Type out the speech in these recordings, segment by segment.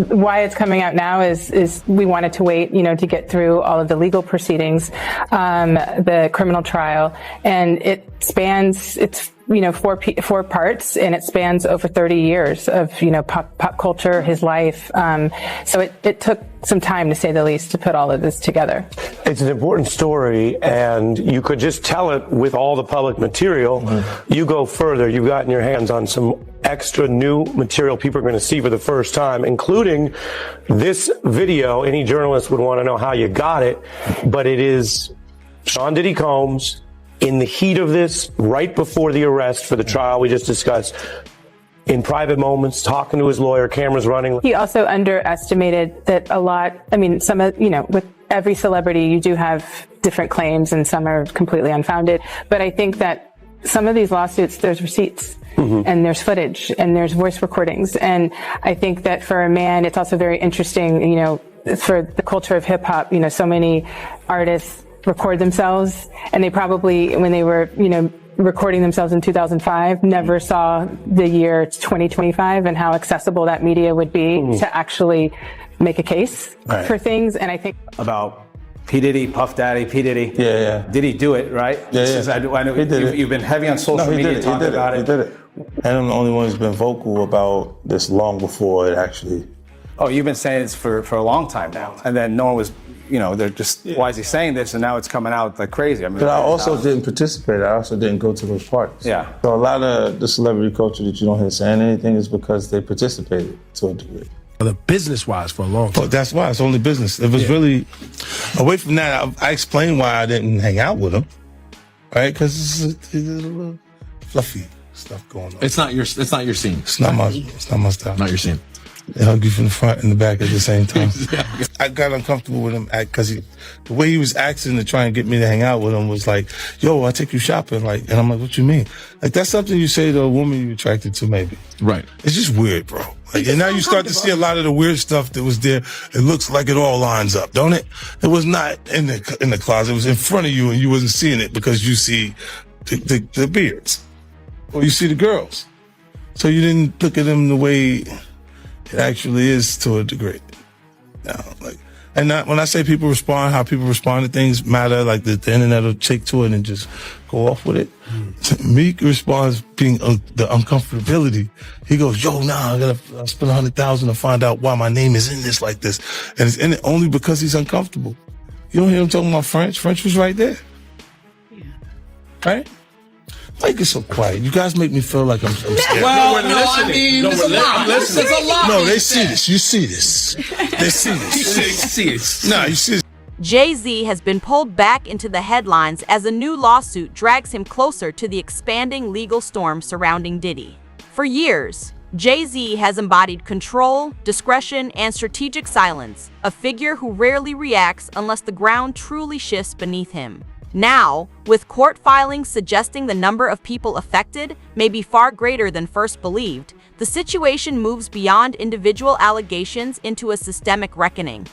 why it's coming out now is we wanted to wait, to get through all of the legal proceedings, the criminal trial, and it's four parts, and it spans over 30 years of, pop culture, his life. So it took some time, to say the least, to put all of this together. It's an important story, and you could just tell it with all the public material. Mm-hmm. You go further, you've gotten your hands on some extra new material people are going to see for the first time, including this video. Any journalist would want to know how you got it, but it is Sean Diddy Combs in the heat of this, right before the arrest for the trial we just discussed, in private moments, talking to his lawyer, cameras running. He also underestimated that with every celebrity, you do have different claims, and some are completely unfounded. But I think that some of these lawsuits, there's receipts. Mm-hmm. And there's footage, and there's voice recordings. And I think that for a man, it's also very interesting, for the culture of hip hop, so many artists record themselves, and they probably, when they were, recording themselves in 2005, never saw the year 2025 and how accessible that media would be to actually make a case for things. And I think about P. Diddy, Puff Daddy, P. Diddy. Yeah. Did he do it, right? Yeah. I know you've been heavy on social media talking about it. He did it. And I'm the only one who's been vocal about this long before it actually. Oh, you've been saying this for a long time now. And then no one was, they're just, why is he saying this? And now it's coming out like crazy. But I also didn't participate. I also didn't go to those parties. Yeah. So a lot of the celebrity culture that you don't hear saying anything is because they participated to a degree. The business-wise for a long time. Well, that's why it's only business. It was really, away from that, I explained why I didn't hang out with him, right? Because it's a little fluffy stuff going on. It's not your scene. It's not my style. Not your scene. They hug you from the front and the back at the same time. I got uncomfortable with him because the way he was acting to try and get me to hang out with him was like, yo, I'll take you shopping. And I'm like, what you mean? Like, that's something you say to a woman you're attracted to, maybe. Right. It's just weird, bro. And now you start to see a lot of the weird stuff that was there. It looks like it all lines up, don't it? It was not in the closet. It was in front of you, and you wasn't seeing it because you see the beards. Or you see the girls. So you didn't look at them the way it actually is to a degree. When I say people respond, how people respond to things matter, like the internet will take to it and just go off with it. Meek responds being the uncomfortability. He goes, yo, I gotta spend $100,000 to find out why my name is in this like this. And it's in it only because he's uncomfortable. You don't hear him talking about French. French was right there. Yeah. Right? Why you get so quiet? You guys make me feel like I'm scared. Well, we're listening. I'm listening. There's a lot. No, they see this. You see this. They see this. They see it. No, you see this. Jay-Z has been pulled back into the headlines as a new lawsuit drags him closer to the expanding legal storm surrounding Diddy. For years, Jay-Z has embodied control, discretion, and strategic silence, a figure who rarely reacts unless the ground truly shifts beneath him. Now, with court filings suggesting the number of people affected may be far greater than first believed, the situation moves beyond individual allegations into a systemic reckoning.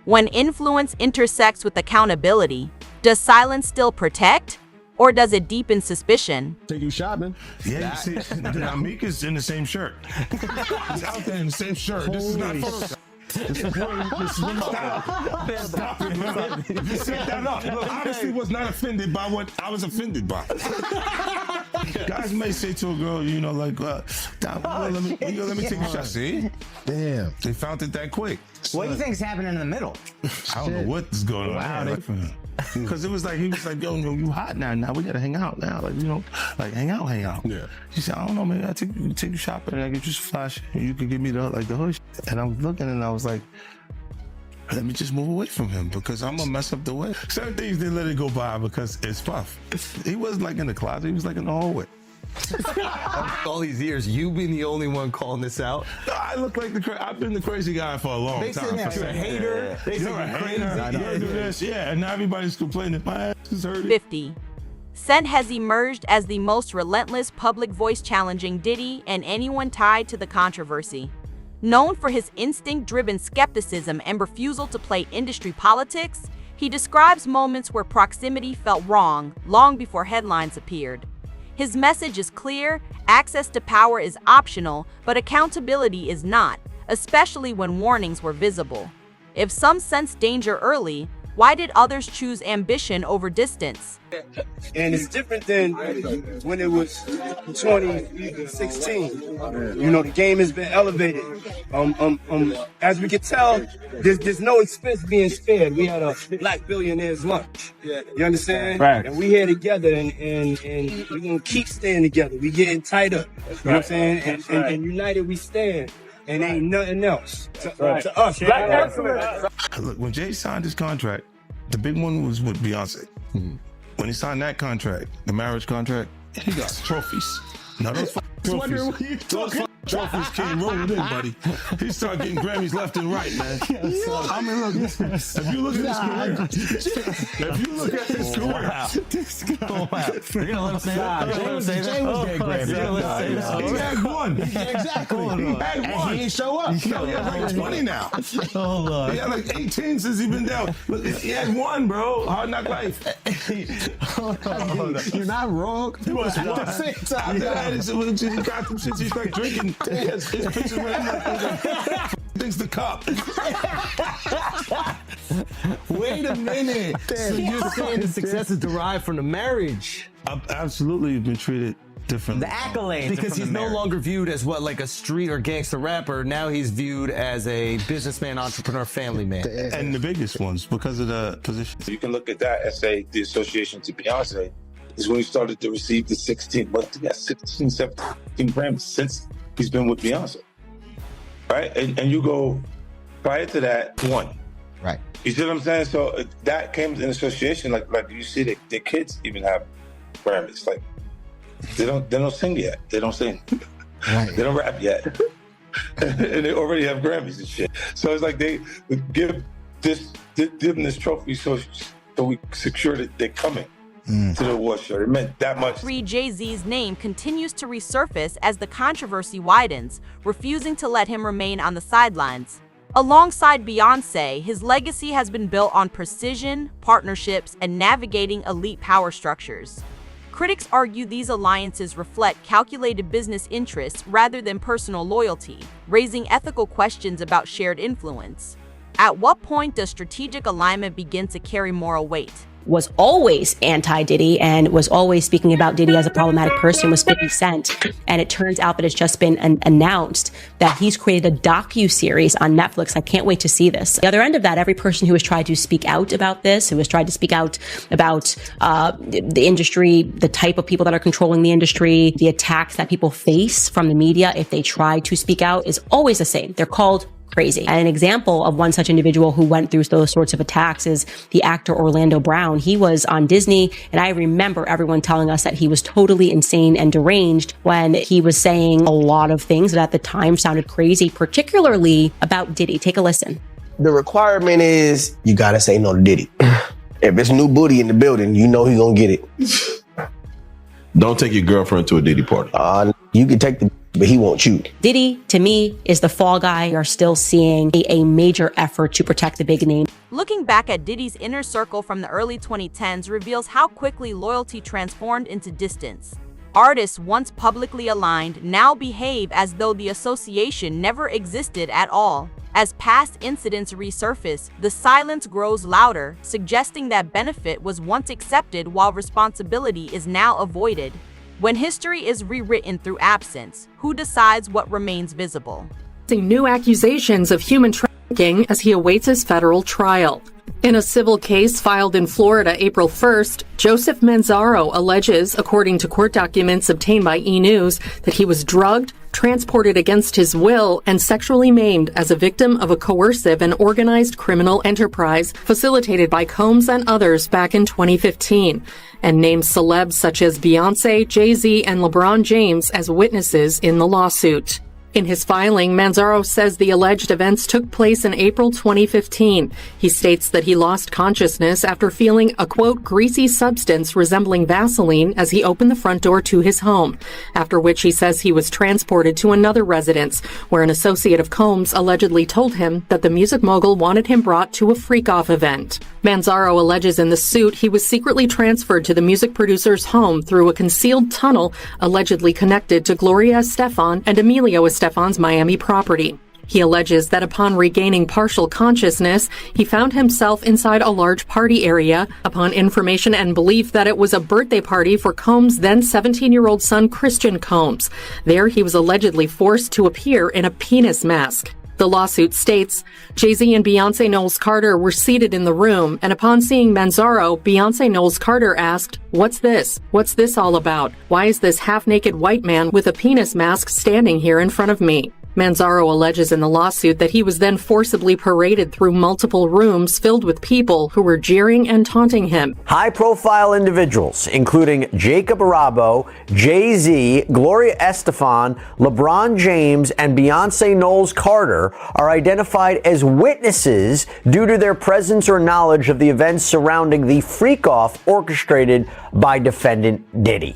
When influence intersects with accountability, does silence still protect, or does it deepen suspicion? Take you shopping. Yeah, you see, Meek is in the same shirt. He's out there in the same shirt. This is not Photoshop. This is women's style. Stop it, man. You set that up. Look, I honestly was not offended by what I was offended by. Guys may say to a girl, let me take a shot. See? Damn. They found it that quick. What do you think's happening in the middle? I don't know what is going on. Because it was like, he was like, yo, you hot now. Now we got to hang out now. Hang out. Yeah. She said, I don't know, maybe I'll take you shopping and I get you some flash and you can give me the hood. And I'm looking and I was like, let me just move away from him because I'm going to mess up the way. Certain things, they let it go by because it's Puff. He wasn't like in the closet. He was like in the hallway. All these years, you being the only one calling this out. No, I look like I've been the crazy guy for a long time. You're a hater. They say you're crazy. You do this, and now everybody's complaining. My ass is hurting. 50. Cent has emerged as the most relentless public voice challenging Diddy and anyone tied to the controversy. Known for his instinct-driven skepticism and refusal to play industry politics, he describes moments where proximity felt wrong long before headlines appeared. His message is clear: access to power is optional, but accountability is not. especially when warnings were visible. If some sensed danger early, why did others choose ambition over distance? And it's different than when it was 2016. You know, the game has been elevated. As we can tell, there's no expense being spared. We had a black billionaire's lunch. You understand? Right. And we here together, and we're going to keep staying together. We getting tighter. You know what I'm saying? And united we stand. And ain't nothing else to us. Black excellence. Look, when Jay signed his contract, the big one was with Beyonce. When he signed that contract, the marriage contract, he got trophies. Now those trophies came rolling in, buddy. He started getting Grammys left and right, man. I mean, look, if you look at his career, You're gonna let him say that? Jay was getting Grammys. he had one. Exactly. He had one. He didn't show up. He had like 20 now. Oh, Lord. He had like 18 since he been down. Look, he had one, bro. Hard Knock Life. You're not wrong. He was one. At the same time, he got them since he started drinking. His pictures were things to cop. Wait a minute. So you're saying the success is derived from the marriage? I've absolutely been treated differently. The accolades. Because he's no longer viewed as what, like a street or gangster rapper. Now he's viewed as a businessman, entrepreneur, family man. And the biggest ones because of the position. You can look at that and say the association to Beyonce is when he started to receive the 16 17 Grammys since he's been with Beyonce. Right? And you go prior to that, one. Right. You see what I'm saying? So that came in association, like you see the kids even have Grammys. Like they don't sing yet. They don't sing. Right. They don't rap yet. And they already have Grammys and shit. So it's like they give them this trophy so we secure that they're coming to the award show. It meant that much. Jay-Z's name continues to resurface as the controversy widens, refusing to let him remain on the sidelines. Alongside Beyonce, his legacy has been built on precision, partnerships, and navigating elite power structures. Critics argue these alliances reflect calculated business interests rather than personal loyalty, raising ethical questions about shared influence. At what point does strategic alignment begin to carry moral weight? Was always anti-Diddy and was always speaking about Diddy as a problematic person was 50 Cent. And it turns out that it's just been announced that he's created a docu-series on Netflix. I can't wait to see this. The other end of that, every person who has tried to speak out about this, who has tried to speak out about the industry, the type of people that are controlling the industry, the attacks that people face from the media if they try to speak out, is always the same. They're called crazy. And an example of one such individual who went through those sorts of attacks is the actor Orlando Brown. He was on Disney, and I remember everyone telling us that he was totally insane and deranged when he was saying a lot of things that at the time sounded crazy, particularly about Diddy. Take a listen. The requirement is you gotta say no to Diddy. If it's new booty in the building, you know he's gonna get it. Don't take your girlfriend to a Diddy party. You can take the, but he won't shoot. Diddy, to me, is the fall guy. You're still seeing a major effort to protect the big name. Looking back at Diddy's inner circle from the early 2010s reveals how quickly loyalty transformed into distance. Artists once publicly aligned now behave as though the association never existed at all. As past incidents resurface, the silence grows louder, suggesting that benefit was once accepted while responsibility is now avoided. When history is rewritten through absence, who decides what remains visible? New accusations of human trafficking as he awaits his federal trial. In a civil case filed in Florida April 1st, Joseph Manzaro alleges, according to court documents obtained by E! News, that he was drugged, transported against his will, and sexually maimed as a victim of a coercive and organized criminal enterprise facilitated by Combs and others back in 2015, and names celebs such as Beyonce, Jay-Z, and LeBron James as witnesses in the lawsuit. In his filing, Manzaro says the alleged events took place in April 2015. He states that he lost consciousness after feeling a, quote, greasy substance resembling Vaseline as he opened the front door to his home, after which he says he was transported to another residence, where an associate of Combs allegedly told him that the music mogul wanted him brought to a freak-off event. Manzaro alleges in the suit he was secretly transferred to the music producer's home through a concealed tunnel allegedly connected to Gloria Estefan and Emilio Estefan's Miami property. He alleges that upon regaining partial consciousness, he found himself inside a large party area upon information and belief that it was a birthday party for Combs' then 17-year-old son, Christian Combs. There, he was allegedly forced to appear in a penis mask. The lawsuit states, Jay-Z and Beyonce Knowles Carter were seated in the room, and upon seeing Manzaro, Beyonce Knowles Carter asked, "What's this? What's this all about? Why is this half-naked white man with a penis mask standing here in front of me?" Manzaro alleges in the lawsuit that he was then forcibly paraded through multiple rooms filled with people who were jeering and taunting him. High-profile individuals, including Jacob Arabo, Jay-Z, Gloria Estefan, LeBron James, and Beyonce Knowles Carter, are identified as witnesses due to their presence or knowledge of the events surrounding the freak-off orchestrated by defendant Diddy.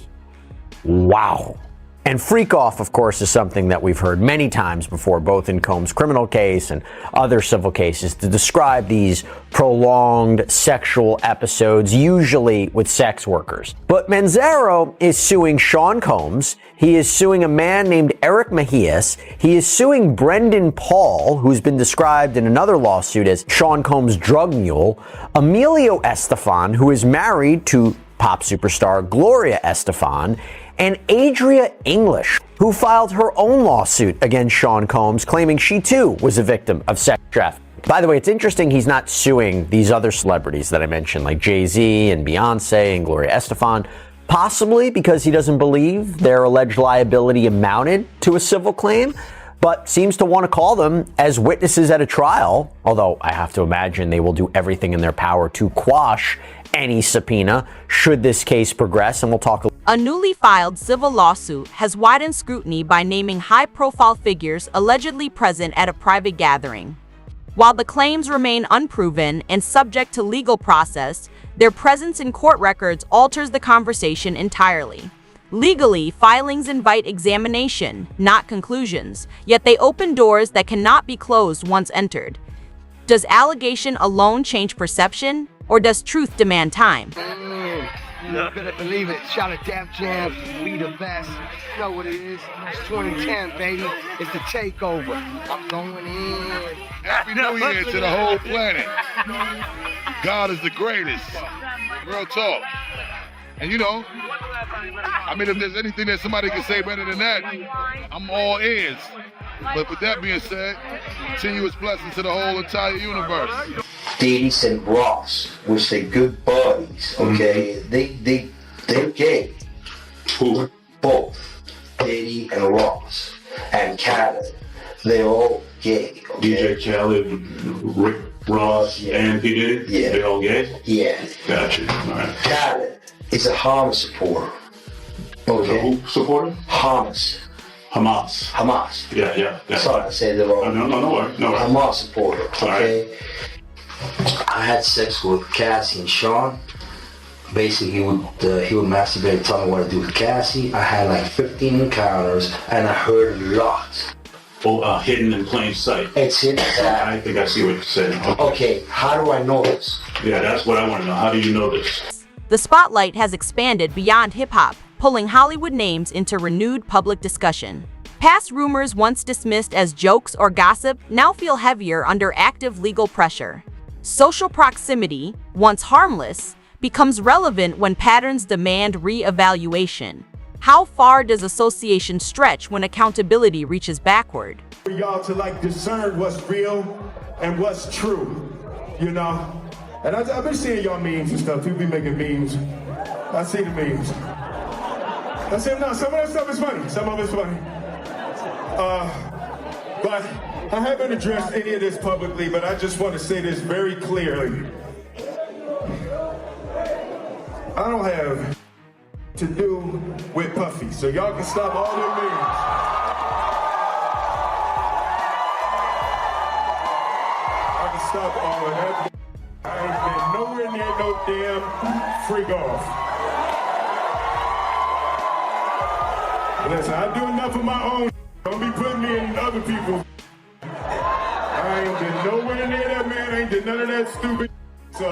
Wow. And freak-off, of course, is something that we've heard many times before, both in Combs' criminal case and other civil cases, to describe these prolonged sexual episodes, usually with sex workers. But Manzaro is suing Sean Combs. He is suing a man named Eric Mejias. He is suing Brendan Paul, who's been described in another lawsuit as Sean Combs' drug mule, Emilio Estefan, who is married to pop superstar Gloria Estefan, and Adria English, who filed her own lawsuit against Sean Combs, claiming she too was a victim of sex trafficking. By the way, it's interesting he's not suing these other celebrities that I mentioned, like Jay-Z and Beyonce and Gloria Estefan, possibly because he doesn't believe their alleged liability amounted to a civil claim, but seems to want to call them as witnesses at a trial, although I have to imagine they will do everything in their power to quash any subpoena should this case progress, and we'll talk. A newly filed civil lawsuit has widened scrutiny by naming high-profile figures allegedly present at a private gathering. While the claims remain unproven and subject to legal process, their presence in court records alters the conversation entirely. Legally, filings invite examination, not conclusions, yet they open doors that cannot be closed once entered. Does allegation alone change perception, or does truth demand time? You better believe it. Shout at Def Jam. We the best. You know what it is. It's 2010, baby. It's the takeover. I'm going in. Happy New Year to the whole planet. God is the greatest. Real talk. And you know, I mean, if there's anything that somebody can say better than that, I'm all ears. But with that being said, continuous blessings to the whole entire universe. Diddy and Ross, which they good buddies, okay? They're gay. Who? Both. Diddy and Ross. And Khaled. They're all gay. Okay? DJ Khaled, Rick Ross, and P. Diddy? Yeah. They're all gay? Yeah. Gotcha. All right. Khaled is a Hamas supporter. Okay? Who supporter? Hamas. Hamas. Yeah. Sorry, I said it wrong. No. Hamas supporter, okay? Right. I had sex with Cassie and Sean. Basically, he would masturbate and tell me what to do with Cassie. I had like 15 encounters, and I heard a lot. Oh, hidden in plain sight. It's hidden. I think I see what you're saying. Okay, how do I know this? Yeah, that's what I want to know. How do you know this? The spotlight has expanded beyond hip-hop, pulling Hollywood names into renewed public discussion. Past rumors once dismissed as jokes or gossip now feel heavier under active legal pressure. Social proximity, once harmless, becomes relevant when patterns demand re-evaluation. How far does association stretch when accountability reaches backward? For y'all to like discern what's real and what's true, you know? And I've been seeing y'all memes and stuff. People be making memes. I see the memes. I see them now. Some of that stuff is funny. Some of it's funny. But I haven't addressed any of this publicly, but I just want to say this very clearly. I don't have to do with Puffy, so y'all can stop all them memes. I can stop all of that. I ain't been nowhere near no damn freak off. Listen, I do enough of my own. Don't be putting me in other people's. I ain't been nowhere near that, man. I ain't did none of that stupid. So,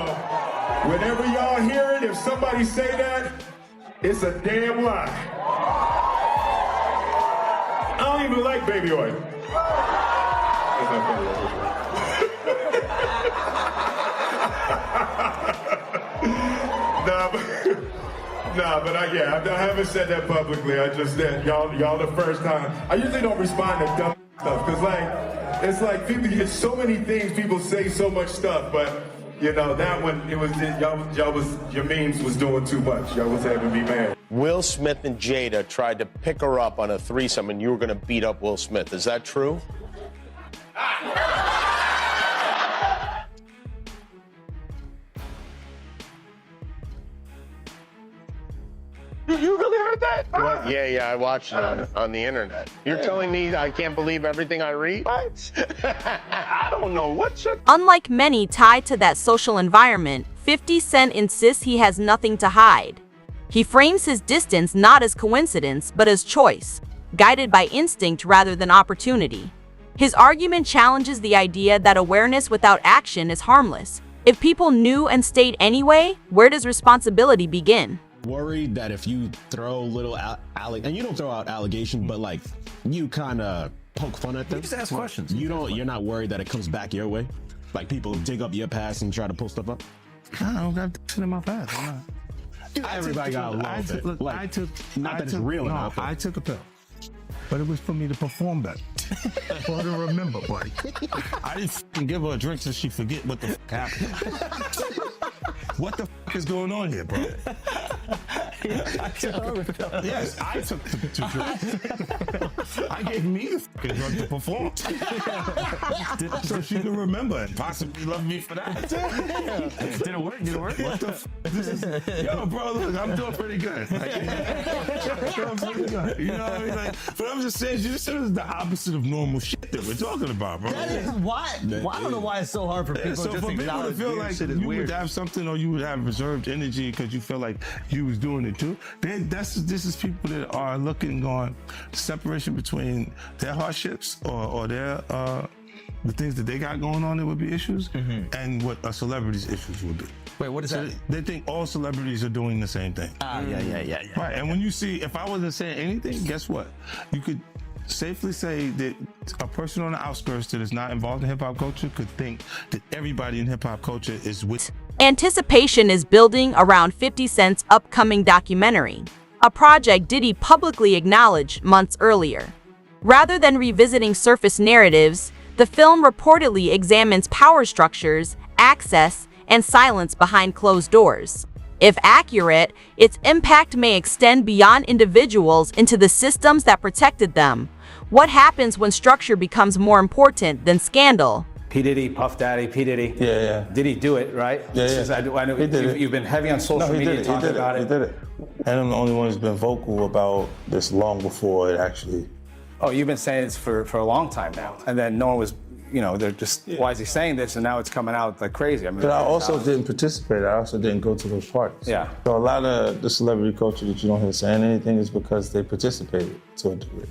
whenever y'all hear it, if somebody say that, it's a damn lie. I don't even like baby oil. But I haven't said that publicly. I just said y'all the first time. I usually don't respond to dumb stuff because it's like people. It's so many things people say, so much stuff, but. You know, that one, your memes was doing too much. Y'all was having me mad. Will Smith and Jada tried to pick her up on a threesome and you were going to beat up Will Smith. Is that true? You really heard that? Well, yeah, I watched it on the internet. You're telling me I can't believe everything I read? What? I don't know what you're... Unlike many tied to that social environment, 50 Cent insists he has nothing to hide. He frames his distance not as coincidence, but as choice, guided by instinct rather than opportunity. His argument challenges the idea that awareness without action is harmless. If people knew and stayed anyway, where does responsibility begin? Worried that if you throw little and you don't throw out allegations, but like you kind of poke fun at them. You just ask questions. You're not worried that it comes back your way, like people dig up your past and try to pull stuff up. I don't got shit in my past. Everybody got a little bit. Like, not that it's real enough. I took a pill, but it was for me to perform better. For her to remember, buddy. I didn't f***ing give her a drink so she forget what the f*** happened. What the f*** is going on here, bro? Yes, I took the drinks. I gave me the f***ing drug to perform. So she can remember and possibly love me for that. Did it work? What the f***? This is, yo, bro, look, I'm doing pretty good. Like, I'm pretty good. You know what I mean? Like, but I'm just saying, this is the opposite of normal shit that we're talking about, bro. That is why. I don't know why it's so hard for people so just for to people to feel like shit is you weird. would have something or you would have reserved energy because you feel like you was doing it too. This is people that are looking on separation between their hardships or their the things that they got going on that would be issues and what a celebrity's issues would be. Wait, what is that? They think all celebrities are doing the same thing. Yeah. Right, and when you see, if I wasn't saying anything, guess what? You could safely say that a person on the outskirts that is not involved in hip-hop culture could think that everybody in hip-hop culture is with. Anticipation is building around 50 Cent's upcoming documentary, a project Diddy publicly acknowledged months earlier. Rather than revisiting surface narratives, the film reportedly examines power structures, access, and silence behind closed doors. If accurate, its impact may extend beyond individuals into the systems that protected them. What happens when structure becomes more important than scandal? P. Diddy, Puff Daddy, P. Diddy. Yeah. Did he do it, right? Yeah. I know He did it. you've been heavy on social media talking about it. He did it. And I'm the only one who's been vocal about this long before it actually. Oh, you've been saying this for a long time now. And then no one was, they're just, why is he saying this? And now it's coming out like crazy. I mean, But I also didn't participate. I also didn't go to those parties. Yeah. So a lot of the celebrity culture that you don't hear saying anything is because they participated to a degree.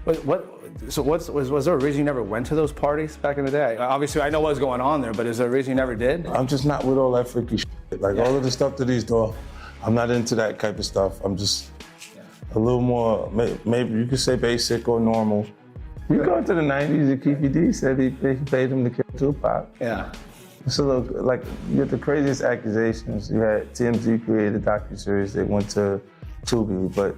But was there a reason you never went to those parties back in the day? Obviously, I know what was going on there, but is there a reason you never did? I'm just not with all that freaky shit. Like all of the stuff that he's doing, I'm not into that type of stuff. I'm just a little more, maybe you could say basic or normal. You go into the 90s and Keefe D said he paid him to kill Tupac. Yeah. So look, like you had the craziest accusations. You had TMZ created a docuseries. They went to Tubi, but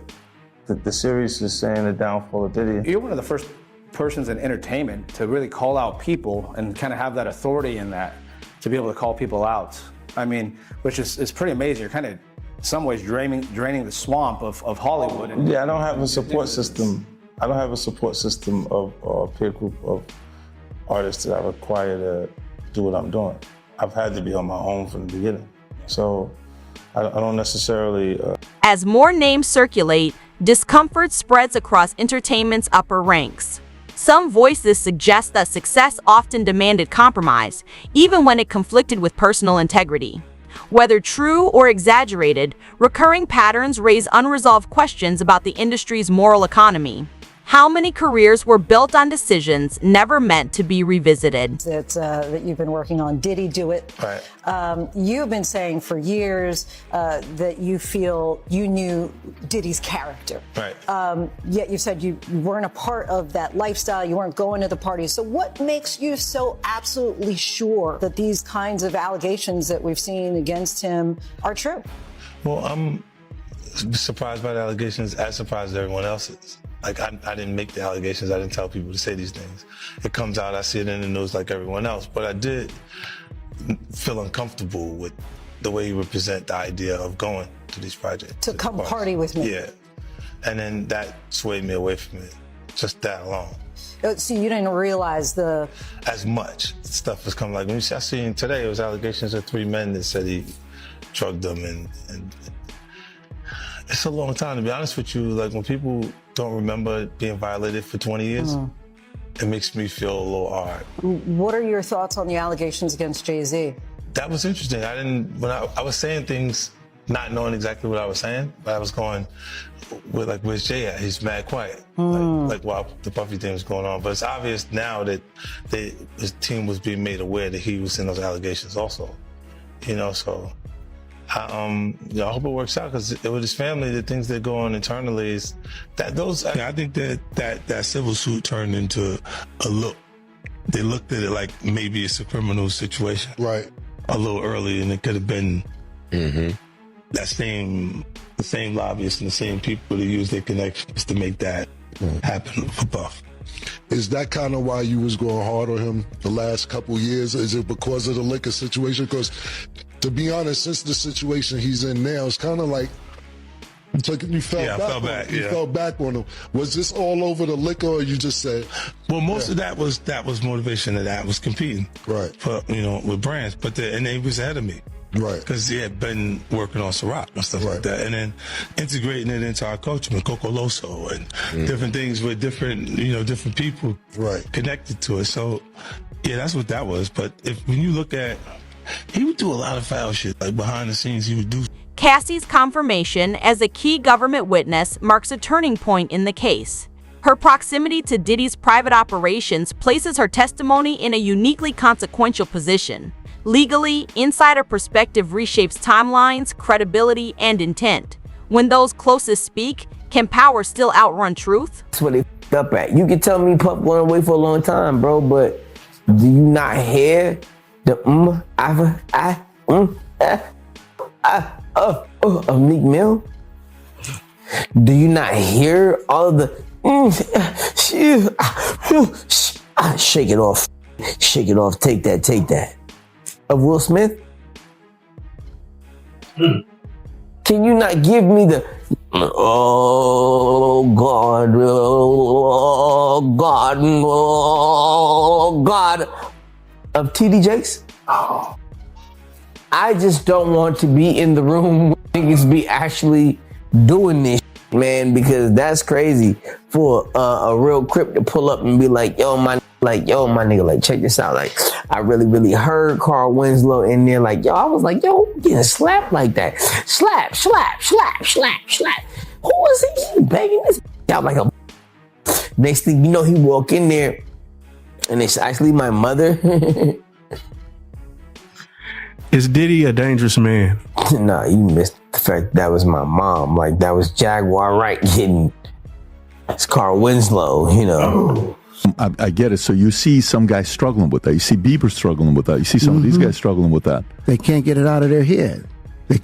the series is saying the downfall of Diddy. You're one of the first persons in entertainment to really call out people and kind of have that authority in that, to be able to call people out. I mean, which is pretty amazing. You're kind of, in some ways, draining the swamp of Hollywood. Yeah, I don't have a support system. I don't have a support system of a peer group of artists that I require to do what I'm doing. I've had to be on my own from the beginning. So I don't necessarily... As more names circulate, discomfort spreads across entertainment's upper ranks. Some voices suggest that success often demanded compromise, even when it conflicted with personal integrity. Whether true or exaggerated, recurring patterns raise unresolved questions about the industry's moral economy. How many careers were built on decisions never meant to be revisited? That you've been working on. Diddy do it? Right. You've been saying for years that you feel you knew Diddy's character. Right. Yet you said you weren't a part of that lifestyle. You weren't going to the parties. So what makes you so absolutely sure that these kinds of allegations that we've seen against him are true? Well, I'm surprised by the allegations, as surprised as everyone else is. Like, I didn't make the allegations. I didn't tell people to say these things. It comes out, I see it in the news like everyone else. But I did feel uncomfortable with the way he would present the idea of going to these projects. To come party with me. Yeah. And then that swayed me away from it, just that alone. So you didn't realize as much stuff was coming. Like, when I seen today, it was allegations of 3 men that said he drugged them, and it's a long time, to be honest with you. Like, when people don't remember being violated for 20 years, it makes me feel a little hard. What are your thoughts on the allegations against Jay-Z? That was interesting. When I was saying things, not knowing exactly what I was saying, but I was going, where's Jay at? He's mad quiet. Like while the Puffy thing was going on. But it's obvious now that his team was being made aware that he was in those allegations also. So I hope it works out, because with his family, the things that go on internally is that I think that civil suit turned into a look. They looked at it like maybe it's a criminal situation, right? A little early, and it could have been the same lobbyists and the same people that use their connections to make that happen for Puff. Is that kind of why you was going hard on him the last couple years? Is it because of the liquor situation? Because, to be honest, since the situation he's in now, it's kind of like you fell back on him. Was this all over the liquor, or you just said? Well, most of that was motivation. That was competing, right? For with brands, and he was ahead of me. Right. Because he had been working on Ciroc and stuff like that, and then integrating it into our culture with Coco Loso and different things with different people connected to it. So, yeah, that's what that was. But when you look at, he would do a lot of foul shit, like behind the scenes, he would do. Cassie's confirmation as a key government witness marks a turning point in the case. Her proximity to Diddy's private operations places her testimony in a uniquely consequential position. Legally, insider perspective reshapes timelines, credibility, and intent. When those closest speak, can power still outrun truth? That's what they f***ed up at. You can tell me Puff went away for a long time, bro, but do you not hear the of Meek Mill? Do you not hear all of the shake it off, take that of Will Smith? Can you not give me the oh God of TD Jakes? I just don't want to be in the room where niggas be actually doing this, man, because that's crazy for a real Crip to pull up and be like, yo, my nigga, like, check this out. Like, I really heard Carl Winslow in there. Like, yo, I was like, yo, getting slapped like that. Slap. Who was he banging this out like a... Next thing you know, he walk in there and it's actually my mother. Is Diddy a dangerous man? Nah, you missed the fact that was my mom. Like, that was Jaguar Wright getting... It's Carl Winslow, I get it. So you see some guys struggling with that. You see Bieber struggling with that. You see some of these guys struggling with that. They can't get it out of their head. The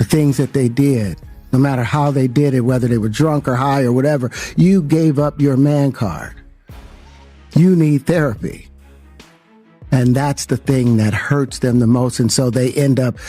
things that they did, no matter how they did it, whether they were drunk or high or whatever, you gave up your man card. You need therapy. And that's the thing that hurts them the most. And so they end up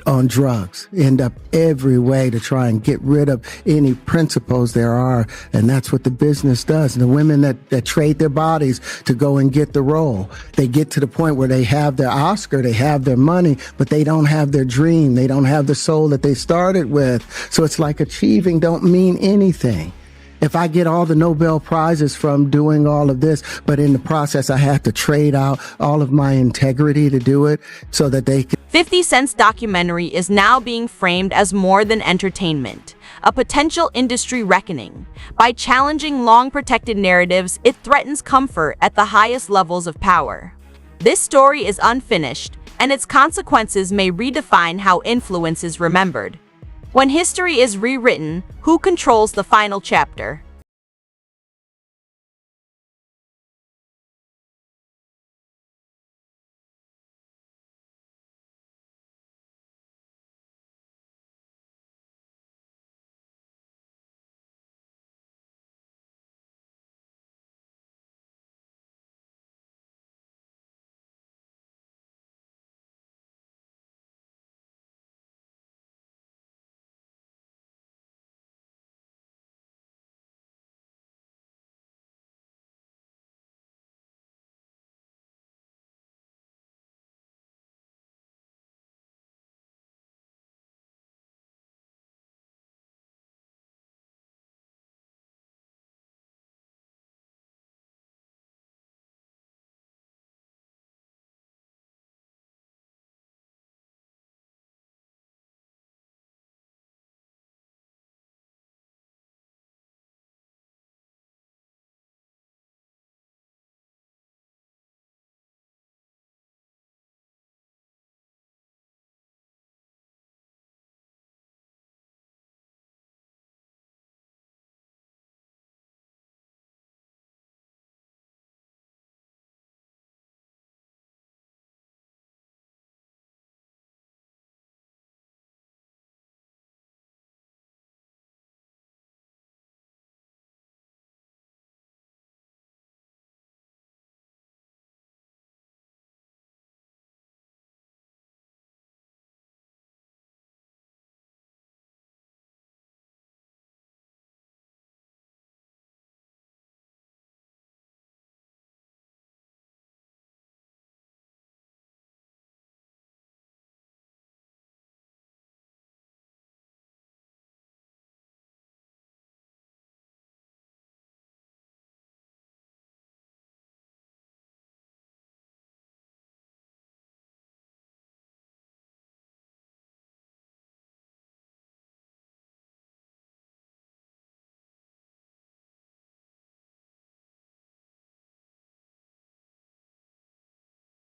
on drugs, end up every way to try and get rid of any principles there are. And that's what the business does. And the women that trade their bodies to go and get the role, they get to the point where they have their Oscar, they have their money, but they don't have their dream. They don't have the soul that they started with. So it's like achieving don't mean anything. If I get all the Nobel Prizes from doing all of this, but in the process I have to trade out all of my integrity to do it so that they can... 50 Cent's documentary is now being framed as more than entertainment, a potential industry reckoning. By challenging long-protected narratives, it threatens comfort at the highest levels of power. This story is unfinished, and its consequences may redefine how influence is remembered. When history is rewritten, who controls the final chapter?